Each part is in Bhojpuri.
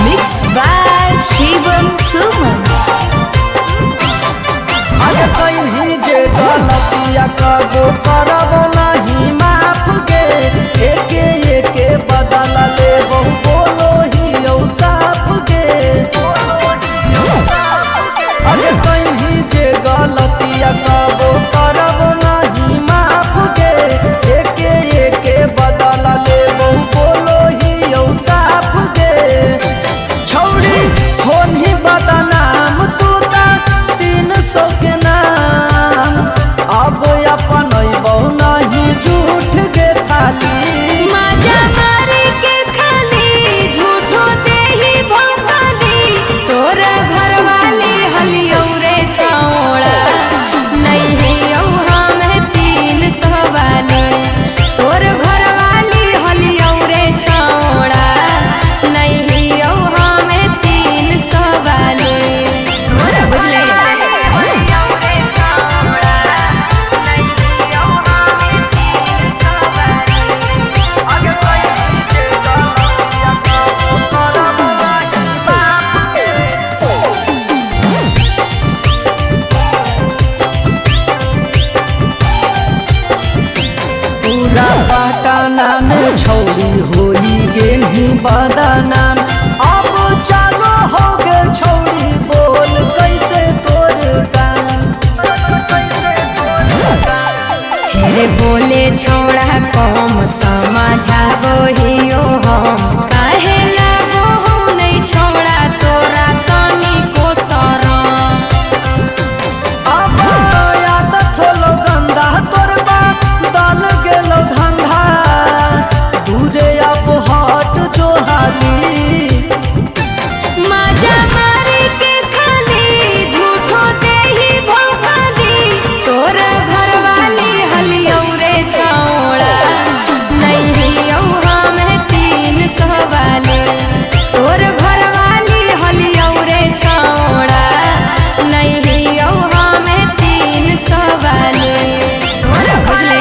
Mixed by Shivam Suman. कहीं जे गलतिया कबो करब नहीं माफ के एके एके बदल ले बहु बोलो ही साफ के अरे कहीं जे गलतिया कबो करब नहीं माफ के एके एके बदल ले बहु बोलो ही साफ के छौड़ी होनी बदनाम तू ता 300 के अब अपन बहु नहीं झूठ के थाली मजा मारे के खाली झूठो दे ही भोगाली तोरा घर वाली हलियो रे छौड़ा नहीं हियो हम 300 वाले तोर घर वाली हलियो रे छौड़ा नहीं हियो हम 300 वाले बुझले पूरा पटाना में छौरी होली गेली बदनाम अब चालू हो गे छौरी बोल कैसे तोर काम हेरे बोले छौड़ा कम समझाबो हियो हम काहे लागो हो नहीं छौड़ा तोरा तनी को शरम अब आदत होलो गंदा तोर बा दल गेलो धंधा दूरे अब हट जो हाली मजा मारे के खाली झूठो दे ही भोगाली तोरा घर वाली हलियो रे छौड़ा नहीं हियो हम 300 वाले तोर घर वाली हलियो रे छौड़ा नहीं हियो हम 300 वाले बुझले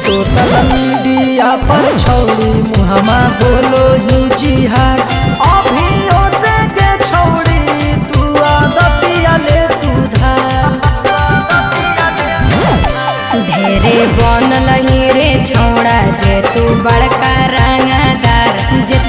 सोशल मीडिया पर छौड़ी मुहमा बोलो ही जिहाद अभियो से के छौड़ी तू आदतिया ले सुधार ढेरे बनल ही रे छौड़ा जे तू बड़का रंगदार जे